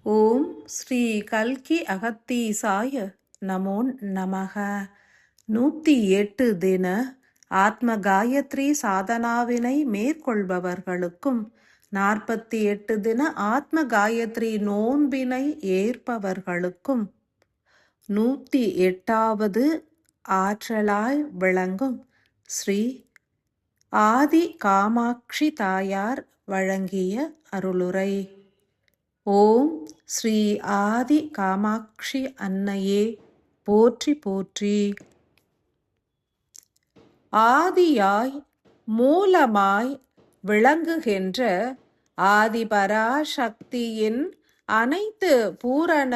ஓம் ஸ்ரீ கல்கி அகத்தீசாய நமோ நமக. 108 தின ஆத்ம காயத்ரி சாதனாவினை மேற்கொள்பவர்களுக்கும் 48 தின ஆத்ம காயத்ரி நோன்பினை ஏற்பவர்களுக்கும் 108வது ஆற்றலாய் விளங்கும் ஸ்ரீ ஆதி காமாட்சி தாயார் வழங்கிய அருளுரை. ஓம் ஸ்ரீ ஆதி காமாட்சி அன்னையே போற்றி போற்றி. ஆதியாய் மூலமாய் விளங்குகின்ற ஆதிபராசக்தியின் அனைத்து பூரண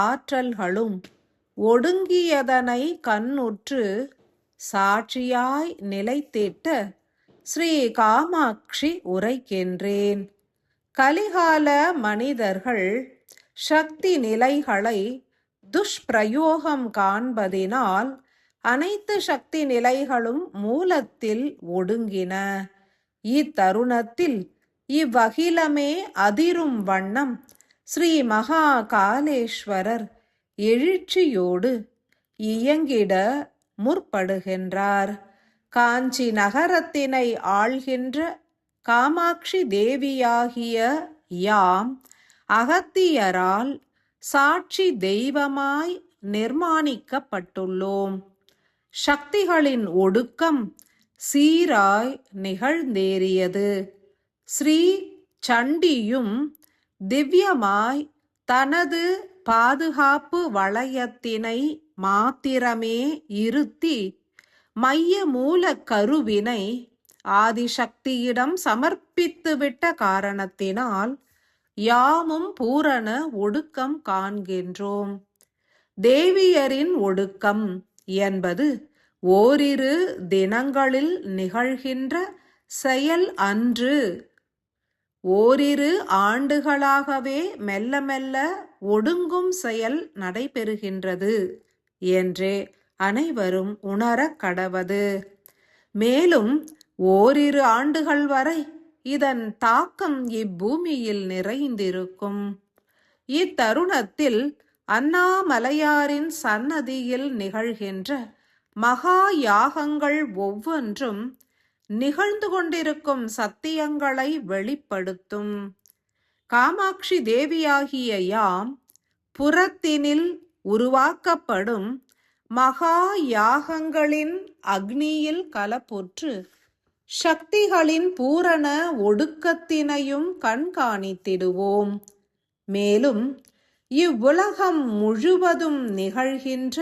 ஆற்றல்களும் ஒடுங்கியதனை கண்ணுற்று சாட்சியாய் நிலைத்திட்ட ஸ்ரீ காமாட்சி உரைக்கின்றேன். கலிகால மனிதர்கள் சக்தி நிலைகளை துஷ்பிரயோகம் காண்பதினால் அனைத்து சக்தி நிலைகளும் மூலத்தில் ஒடுங்கின. இத்தருணத்தில் இவ்வகிலமே அதிரும் வண்ணம் ஸ்ரீ மகா காலேஸ்வரர் எழுச்சியோடு இயங்கிட முற்படுகின்றார். காஞ்சி நகரத்தினை ஆள்கின்ற காமாட்சி தேவியாகிய யாம் அகத்தியரால் சாட்சி தெய்வமாய் நிர்மாணிக்கப்பட்டுள்ளோம். சக்திகளின் ஒடுக்கம் சீராய் நிகழ்ந்தேறியது. ஸ்ரீ சண்டியும் திவ்யமாய் தனது பாதுகாப்பு வளையத்தினை மாத்திரமே இருத்தி மைய மூல கருவினை ஆதிசக்தியிடம் சமர்ப்பித்துவிட்ட காரணத்தினால் யாமும் பூரண ஒடுக்கம் காண்கின்றோம். தேவியரின் ஒடுக்கம் என்பது ஓரிரு தினங்களில் நிகழ்கின்ற செயல் அன்று. ஓரிரு ஆண்டுகளாகவே மெல்ல மெல்ல ஒடுங்கும் செயல் நடைபெறுகின்றது என்றே அனைவரும் உணரக் கடவது. மேலும் ஓரிரு ஆண்டுகள் வரை இதன் தாக்கம் இப்பூமியில் நிறைந்திருக்கும். இத்தருணத்தில் அண்ணாமலையாரின் சன்னதியில் நிகழ்கின்ற மகா யாகங்கள் ஒவ்வொன்றும் நிகழ்ந்து கொண்டிருக்கும் சத்தியங்களை வெளிப்படுத்தும். காமாட்சி தேவியாகிய யாம் புறத்தினில் உருவாக்கப்படும் மகா யாகங்களின் அக்னியில் கலப்புற்று சக்திகளின் பூரண ஒடுக்கத்தினையும் கண்காணித்திடுவோம். மேலும் இவ்வுலகம் முழுவதும் நிகழ்கின்ற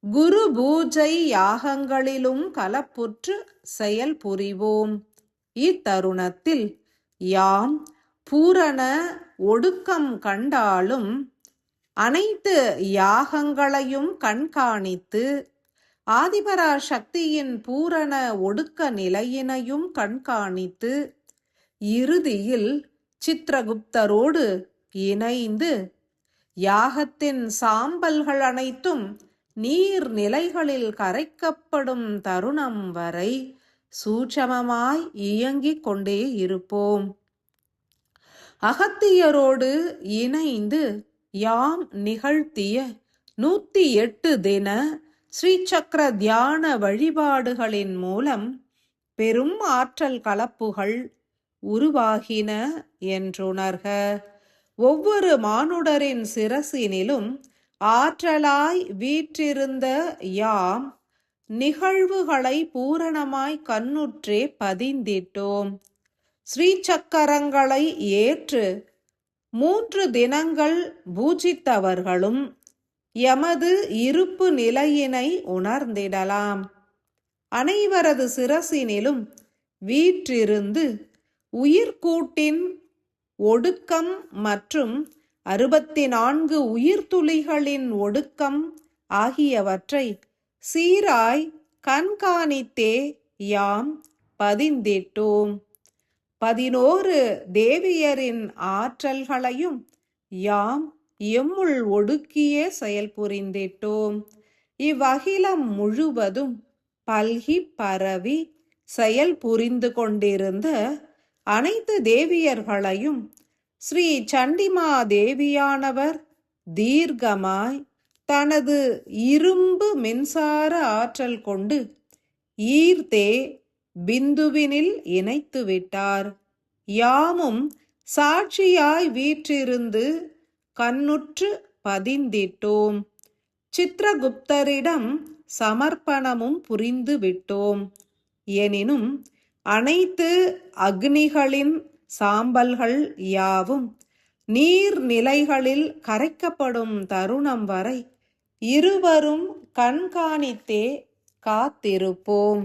குரு பூஜை யாகங்களிலும் கலப்புற்று செயல் புரிவோம். இத்தருணத்தில் யாம் பூரண ஒடுக்கம் கண்டாலும் அனைத்து யாகங்களையும் கண்காணித்து ஆதிபரா சக்தியின் பூரண ஒடுக்க நிலையினையும் கண்காணித்து இறுதியில் சித்திரகுப்தரோடு இணைந்து யாகத்தின் சாம்பல்கள் அனைத்தும் நீர் நிலைகளில் கரைக்கப்படும் தருணம் வரை சூட்சமமாய் இயங்கிக் கொண்டே இருப்போம். அகத்தியரோடு இணைந்து யாம் நிகழ்த்திய 108 தின ஸ்ரீசக்கர தியான வழிபாடுகளின் மூலம் பெரும் ஆற்றல் கலப்புகள் உருவாகின என்றுணர்க. ஒவ்வொரு மானுடரின் சிரசினிலும் ஆற்றலாய் வீற்றிருந்த யாம் நிகழ்வுகளை பூரணமாய் கண்ணுற்றே பதிந்திட்டோம். ஸ்ரீசக்கரங்களை ஏற்று 3 தினங்கள் பூஜித்தவர்களும் எமது இருப்பு நிலையினை உணர்ந்திடலாம். அனைவரது சிரசினிலும் வீற்றிருந்து உயிர்கூட்டின் ஒடுக்கம் மற்றும் 64 உயிர்த்துளிகளின் ஒடுக்கம் ஆகியவற்றை சீராய் கண்காணித்தே யாம் பதிந்திட்டோம். 11 தேவியரின் ஆற்றல்களையும் யாம் எம்முள் ஒடுக்கியே செயல் புரிந்திட்டோம். இவ்வகிலம் முழுவதும் பல்கி பரவி செயல் புரிந்து கொண்டிருந்த அனைத்து தேவியர்களையும் ஸ்ரீ சண்டிமாதேவியானவர் தீர்க்கமாய் தனது இரும்பு மின்சார ஆற்றல் கொண்டு ஈர்த்தே பிந்துவினில் இணைத்து விட்டார். யாமும் சாட்சியாய் வீற்றிருந்து கண்ணுற்று பதிந்திட்டோம். சித்திரகுப்தரிடம் சமர்ப்பணமும் புரிந்து விட்டோம். எனினும் அனைத்து அக்னிகளின் சாம்பல்கள் யாவும் நீர்நிலைகளில் கரைக்கப்படும் தருணம் வரை இருவரும் கண்காணித்தே காத்திருப்போம்.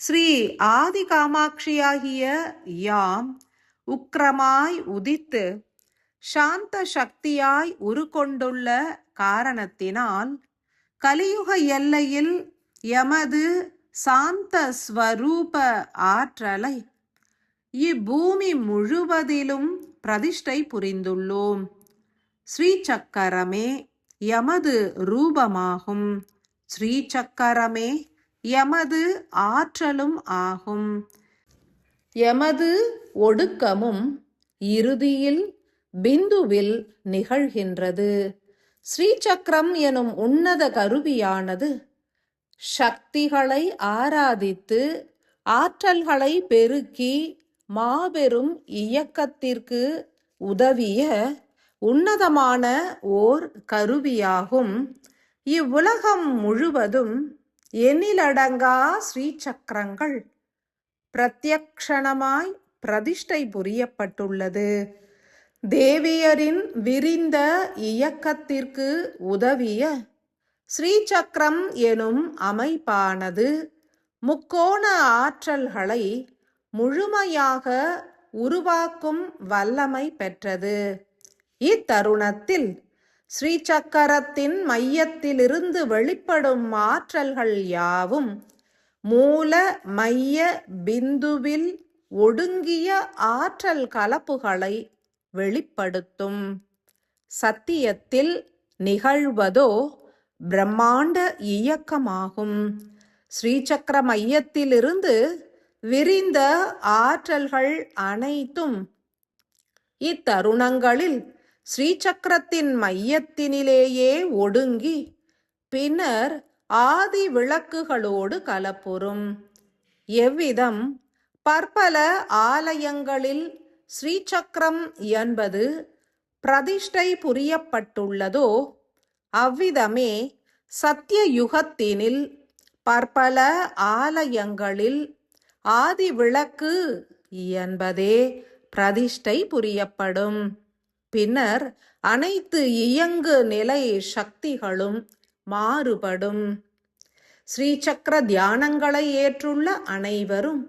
ஸ்ரீ ஆதி காமாட்சியாகிய யாம் உக்கிரமாய் உதித்து சாந்த சக்தியாய் உருக்கொண்டுள்ள காரணத்தினால் கலியுக எல்லையில் எமது சாந்த ஸ்வரூப ஆற்றலை இப்பூமி முழுவதிலும் பிரதிஷ்டை புரிந்துள்ளோம். ஸ்ரீசக்கரமே எமது ரூபமாகும். ஸ்ரீசக்கரமே எமது ஆற்றலும் ஆகும். எமது ஒடுக்கமும் இறுதியில் பிந்துவில் நிகழ்கின்றது. ஸ்ரீசக்கரம் எனும் உன்னத கருவியானது சக்திகளை ஆராதித்து ஆற்றல்களை பெருக்கி மாபெரும் இயக்கத்திற்கு உதவிய உன்னதமான ஓர் கருவியாகும். இவ்வுலகம் முழுவதும் எண்ணிலடங்கா ஸ்ரீசக்கரங்கள் பிரத்யக்ஷணமாய் பிரதிஷ்டை புரியப்பட்டுள்ளது. தேவியரின் விரிந்த இயக்கத்திற்கு உதவிய ஸ்ரீசக்கரம் எனும் அமைப்பானது முக்கோண ஆற்றல்களை முழுமையாக உருவாக்கும் வல்லமை பெற்றது. இத்தருணத்தில் ஸ்ரீசக்கரத்தின் மையத்திலிருந்து வெளிப்படும் ஆற்றல்கள் யாவும் மூல மைய பிந்துவில் ஒடுங்கிய ஆற்றல் கலப்புகளை வெளிப்படுத்தும். சத்தியத்தில் நிகழ்வதோ பிரம்மாண்ட இயக்கமாகும். ஸ்ரீசக்கர மையத்திலிருந்து விரிந்த ஆற்றல்கள் அனைத்தும் இத்தருணங்களில் ஸ்ரீசக்கரத்தின் மையத்தினிலேயே ஒடுங்கி பின்னர் ஆதி விளக்குகளோடு கலப்புறும். எவ்விதம் பற்பல ஆலயங்களில் ஸ்ரீசக்கரம் என்பது பிரதிஷ்டை புரியப்பட்டுள்ளதோ அவ்விதமே சத்திய யுகத்தினில் பற்பல ஆலயங்களில் ஆதி விளக்கு என்பதே பிரதிஷ்டை புரியப்படும். பின்னர் அனைத்து இயங்கு நிலை சக்திகளும் மாறுபடும். ஸ்ரீசக்கர தியானங்களை ஏற்றுள்ள அனைவரும்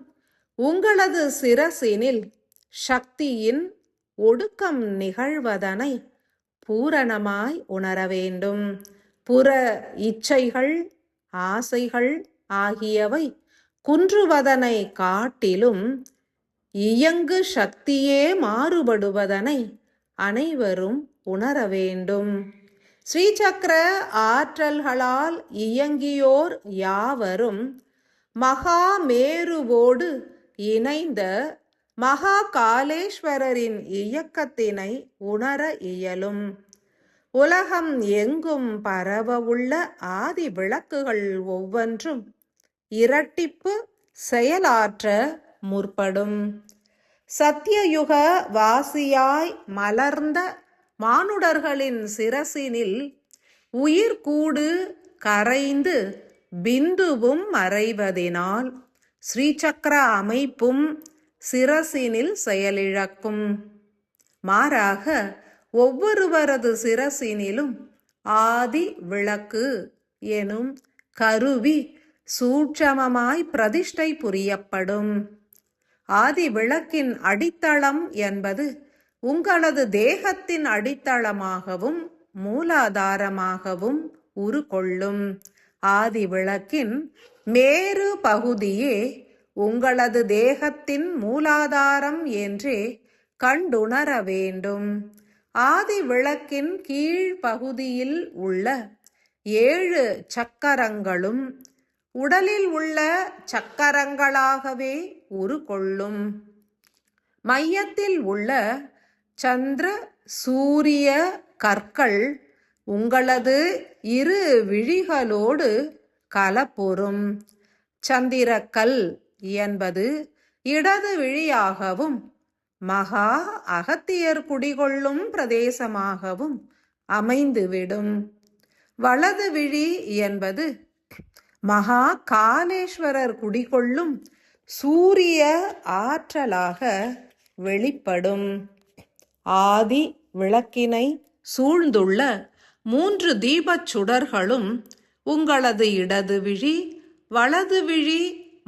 உங்களது சிரசினில் சக்தியின் ஒடுக்கம் நிகழ்வதனை பூரணமாய் உணர வேண்டும். புற இச்சைகள் ஆசைகள் ஆகியவை குன்றுவதனை காட்டிலும் இயங்கு சக்தியே மாறுபடுவதனை அனைவரும் உணர வேண்டும். ஸ்ரீசக்கர ஆற்றல்களால் இயங்கியோர் யாவரும் மகாமேருவோடு இணைந்த மகா காலேஸ்வரரின் இயக்கத்தினை உணர இயலும். உலகம் எங்கும் பரவவுள்ள ஆதி விளக்குகள் ஒவ்வொன்றும் இரட்டிப்பு செயலாற்ற முற்படும். சத்தியயுக வாசியாய் மலர்ந்த மானுடர்களின் சிரசினில் உயிர்கூடு கரைந்து பிந்துவும் மறைவதினால் ஸ்ரீசக்கர அமைப்பும் சிரசினில் செயலிழக்கும். மாறாக ஒவ்வொருவரது சிரசினிலும் ஆதி விளக்கு எனும் கருவி சூட்சமமாய் பிரதிஷ்டை புரியப்படும். ஆதி விளக்கின் அடித்தளம் என்பது உங்களது தேகத்தின் அடித்தளமாகவும் மூலாதாரமாகவும் உருக்கொள்ளும். ஆதி விளக்கின் மேரு பகுதியே உங்களது தேகத்தின் மூலாதாரம் என்றே கண்டுணர வேண்டும். ஆதி விளக்கின் கீழ் பகுதியில் உள்ள 7 சக்கரங்களும் உடலில் உள்ள சக்கரங்களாகவே உருக்கொள்ளும். மையத்தில் உள்ள சந்திர சூரிய கற்கள் உங்களது இரு விழிகளோடு கலப்புறும். சந்திரக்கல் என்பது இடது விழியாகவும் மகா அகத்தியர் குடிகொள்ளும் பிரதேசமாகவும் அமைந்துவிடும். வலது விழி என்பது மகா காலேஸ்வரர் குடிகொள்ளும் சூரிய ஆற்றலாக வெளிப்படும். ஆதி விளக்கினை சூழ்ந்துள்ள 3 தீபச் சுடர்களும் உங்களது இடது விழி, வலது விழி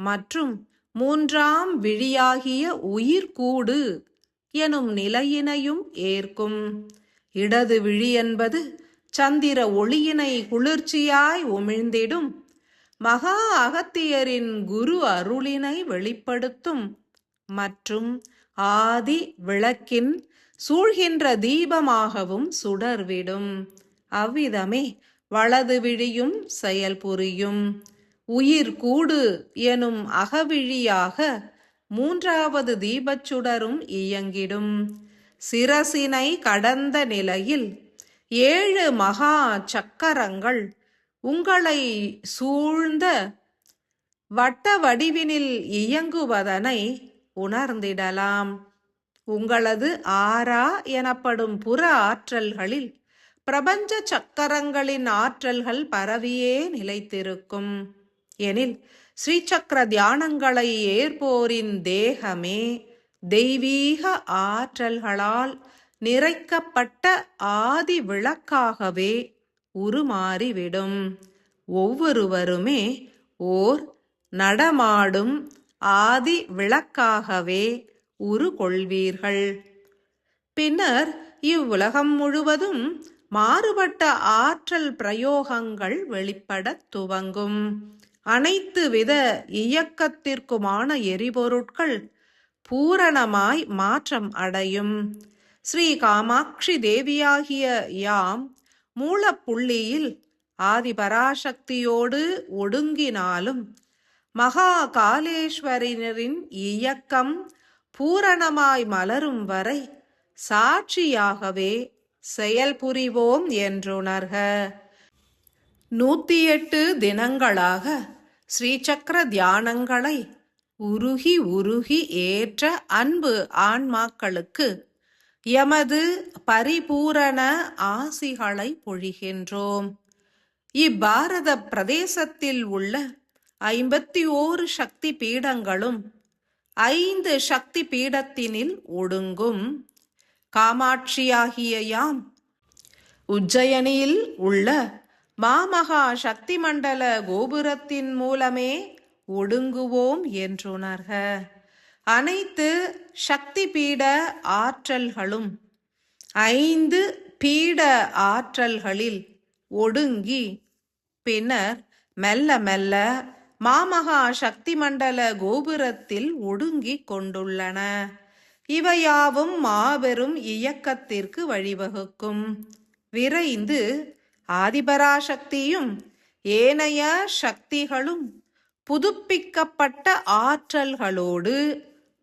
மற்றும் 3ஆம் விழியாகிய உயிர்கூடு எனும் நிலையினையும் ஏற்கும். இடது விழி என்பது சந்திர ஒளியினை குளிர்ச்சியாய் உமிழ்ந்திடும் மகா அகத்தியரின் குரு அருளினை வெளிப்படுத்தும் மற்றும் ஆதி விளக்கின் சூழ்கின்ற தீபமாகவும் சுடர்விடும். அவ்விதமே வலது விழியும் செயல்புரியும். உயிர்கூடு எனும் அகவிழியாக 3வது தீபச்சுடரும் இயங்கிடும். சிரசினை கடந்த நிலையில் 7 மகா சக்கரங்கள் உங்களை சூழ்ந்த வட்ட வடிவினில் இயங்குவதனை உணர்ந்திடலாம். உங்களது ஆரா எனப்படும் புற ஆற்றல்களில் பிரபஞ்ச சக்கரங்களின் ஆற்றல்கள் பரவியே நிலைத்திருக்கும். எனில் ஸ்ரீசக்கர தியானங்களை ஏற்போரின் தேகமே தெய்வீக ஆற்றல்களால் நிறைக்கப்பட்ட ஆதி விளக்காகவே உருமாறிவிடும். ஒவ்வொருவருமே ஓர் நடமாடும் ஆதி விளக்காகவே உருகொள்வீர்கள். பின்னர் இவ்வுலகம் முழுவதும் மாறுபட்ட ஆற்றல் பிரயோகங்கள் வெளிப்படத் துவங்கும். அனைத்து வித இயக்கத்திற்குமான எரிபொருட்கள் பூரணமாய் மாற்றம் அடையும். ஸ்ரீ காமாட்சி தேவியாகிய யாம் மூலப்புள்ளியில் ஆதிபராசக்தியோடு ஒடுங்கினாலும் மகா காலேஸ்வரரின் இயக்கம் பூரணமாய் மலரும் வரை சாட்சியாகவே செயல்புரிவோம் என்றுணர்க. 108 தினங்களாக ஸ்ரீசக்கர தியானங்களை உருகி உருகி ஏற்ற அன்பு ஆன்மாக்களுக்கு எமது பரிபூரண ஆசிகளை பொழிகின்றோம். இப்பாரத பிரதேசத்தில் உள்ள 51 சக்தி பீடங்களும் 5 சக்தி பீடத்தினில் ஒடுங்கும். காமாட்சியாகிய யாம் உஜ்ஜயினியில் உள்ள மாமகா சக்தி மண்டல கோபுரத்தின் மூலமே ஒடுங்குவோம் என்றுணர்க. அனைத்து சக்தி பீட ஆற்றல்களும் 5 பீட ஆற்றல்களில் ஒடுங்கி பின்னர் மெல்ல மெல்ல மாமகா சக்தி மண்டல கோபுரத்தில் ஒடுங்கிக் கொண்டுள்ளன. இவையாவும் மாபெரும் இயக்கத்திற்கு வழிவகுக்கும். விரைந்து ஆதிபராசக்தியும் ஏனைய சக்திகளும் புதுப்பிக்கப்பட்ட ஆற்றல்களோடு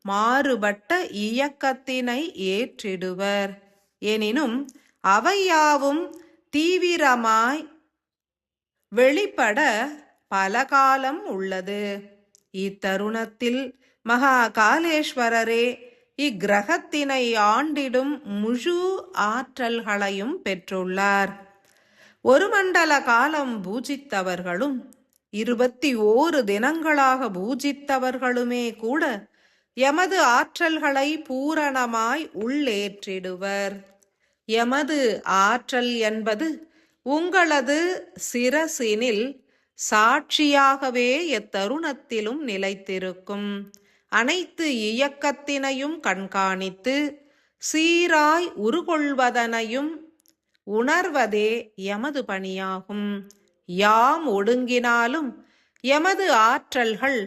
மாறுபட்ட இயக்கத்தினை ஏற்றிடுவர். எனினும் அவையாவும் தீவிரமாய் வெளிப்பட பல காலம் உள்ளது. இத்தருணத்தில் மகா காலேஸ்வரரே இக்கிரகத்தினை ஆண்டிடும் முழு ஆற்றல்களையும் பெற்றுள்ளார். 1 மண்டல காலம் பூஜித்தவர்களும் 21 தினங்களாக பூஜித்தவர்களுமே கூட எமது ஆற்றல்களை பூரணமாய் உள்ளேற்றிடுவர். எமது ஆற்றல் என்பது உங்களது சிரசினில் சாட்சியாகவே எத்தருணத்திலும் நிலைத்திருக்கும். அனைத்து இயக்கத்தினையும் கண்காணித்து சீராய் உருகொள்வதனையும் உணர்வதே எமது பணியாகும். யாம் ஒடுங்கினாலும் எமது ஆற்றல்கள்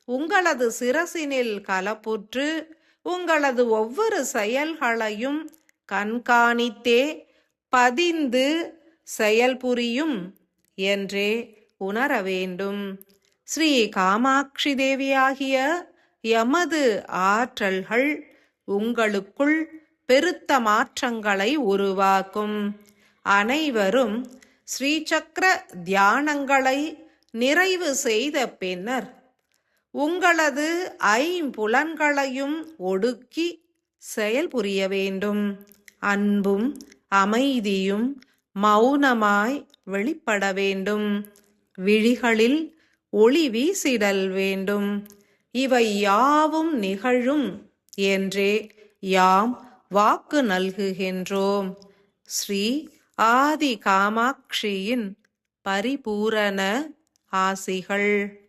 உங்களது சிரசினில் கலப்புற்று உங்களது ஒவ்வொரு செயல்களையும் கண்காணித்தே பதிந்து செயல்புரியும் என்றே உணர வேண்டும். ஸ்ரீ காமாட்சி தேவியாகிய எமது ஆற்றல்கள் உங்களுக்குள் பெருத்த மாற்றங்களை உருவாக்கும். அனைவரும் ஸ்ரீசக்கர தியானங்களை நிறைவு செய்த பின்னர் உங்களது ஐம்புலன்களையும் ஒடுக்கி செயல்புரிய வேண்டும். அன்பும் அமைதியும் மௌனமாய் வெளிப்பட வேண்டும். விழிகளில் ஒளி வீசிடல் வேண்டும். இவை யாவும் நிகழும் என்றே யாம் வாக்கு நல்குகின்றோம். ஸ்ரீ ஆதி காமாட்சியின் பரிபூரண ஆசிகள்.